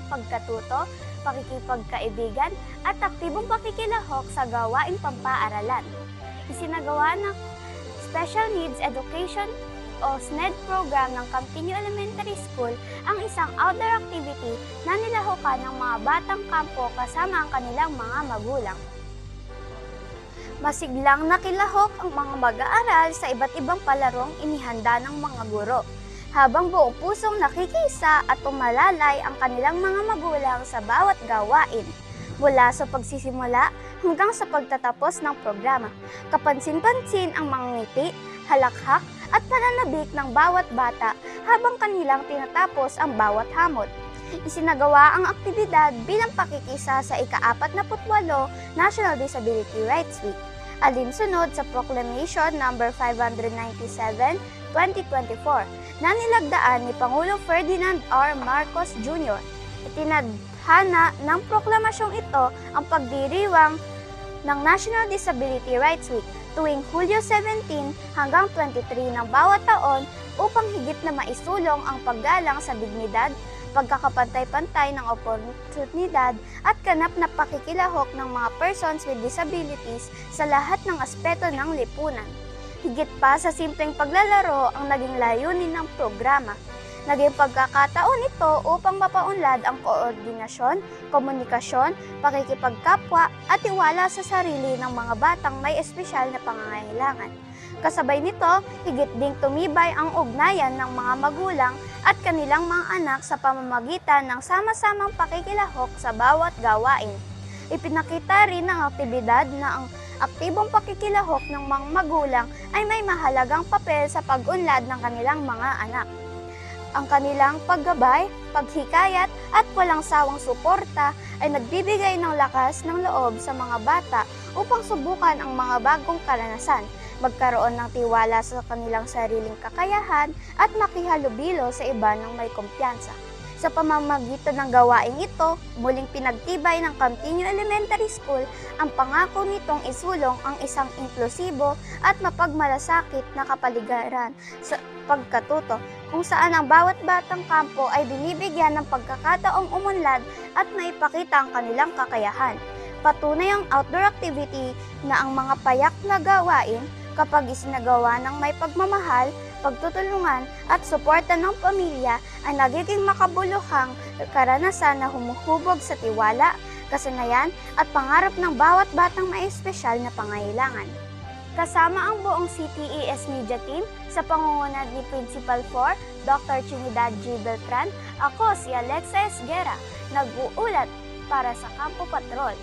pagkatuto, pakikipagkaibigan, at aktibong pakikilahok sa gawaing pampaaralan. Isinagawa ng Special Needs Education o SNED program ng Campiño Elementary School ang isang outdoor activity na nilahukan ng mga batang kampo kasama ang kanilang mga magulang. Masiglang nakilahok ang mga mag-aaral sa iba't ibang palarong inihanda ng mga guro, habang buong pusong nakikisa at tumalalay ang kanilang mga magulang sa bawat gawain, mula sa pagsisimula hanggang sa pagtatapos ng programa. Kapansin-pansin ang mga ngiti, halakhak at pananabik ng bawat bata habang kanilang tinatapos ang bawat hamon. Isinagawa ang aktibidad bilang pakikisa sa ika-48 National Disability Rights Week, alinsunod sa Proclamation No. 597, 2024 na nilagdaan ni Pangulong Ferdinand R. Marcos Jr. Itinadhana ng proklamasyong ito ang pagdiriwang ng National Disability Rights Week tuwing Hulyo 17 hanggang 23 ng bawat taon upang higit na maisulong ang paggalang sa dignidad, pagkakapantay-pantay ng oportunidad at ganap na pakikilahok ng mga persons with disabilities sa lahat ng aspeto ng lipunan. Higit pa sa simpleng paglalaro ang naging layunin ng programa. Naging pagkakataon ito upang mapaunlad ang koordinasyon, komunikasyon, pakikipagkapwa at tiwala sa sarili ng mga batang may espesyal na pangangailangan. Kasabay nito, higit ding tumibay ang ugnayan ng mga magulang at kanilang mga anak sa pamamagitan ng sama-samang pakikilahok sa bawat gawain. Ipinakita rin ng aktibidad na ang aktibong pakikilahok ng mga magulang ay may mahalagang papel sa pag-unlad ng kanilang mga anak. Ang kanilang paggabay, paghikayat at walang sawang suporta ay nagbibigay ng lakas ng loob sa mga bata upang subukan ang mga bagong karanasan, magkaroon ng tiwala sa kanilang sariling kakayahan at makihalubilo sa iba ng may kumpiyansa. Sa pamamagitan ng gawaing ito, muling pinagtibay ng Campiño Elementary School ang pangako nitong isulong ang isang inklusibo at mapagmalasakit na kapaligiran sa pagkatuto, kung saan ang bawat batang kampo ay binibigyan ng pagkakataong umunlad at maipakita ang kanilang kakayahan. Patunay ang outdoor activity na ang mga payak na gawain, kapag isinagawa ng may pagmamahal, pagtutulungan at suporta ng pamilya, ay nagiging makabuluhang karanasan na humuhubog sa tiwala, kasanayan at pangarap ng bawat batang may espesyal na pangailangan. Kasama ang buong CTES Media Team sa pangunguna ni Principal 4, Dr. Trinidad G. Beltran, ako si Alexa Esguera, nag-uulat para sa Kampo Patrol.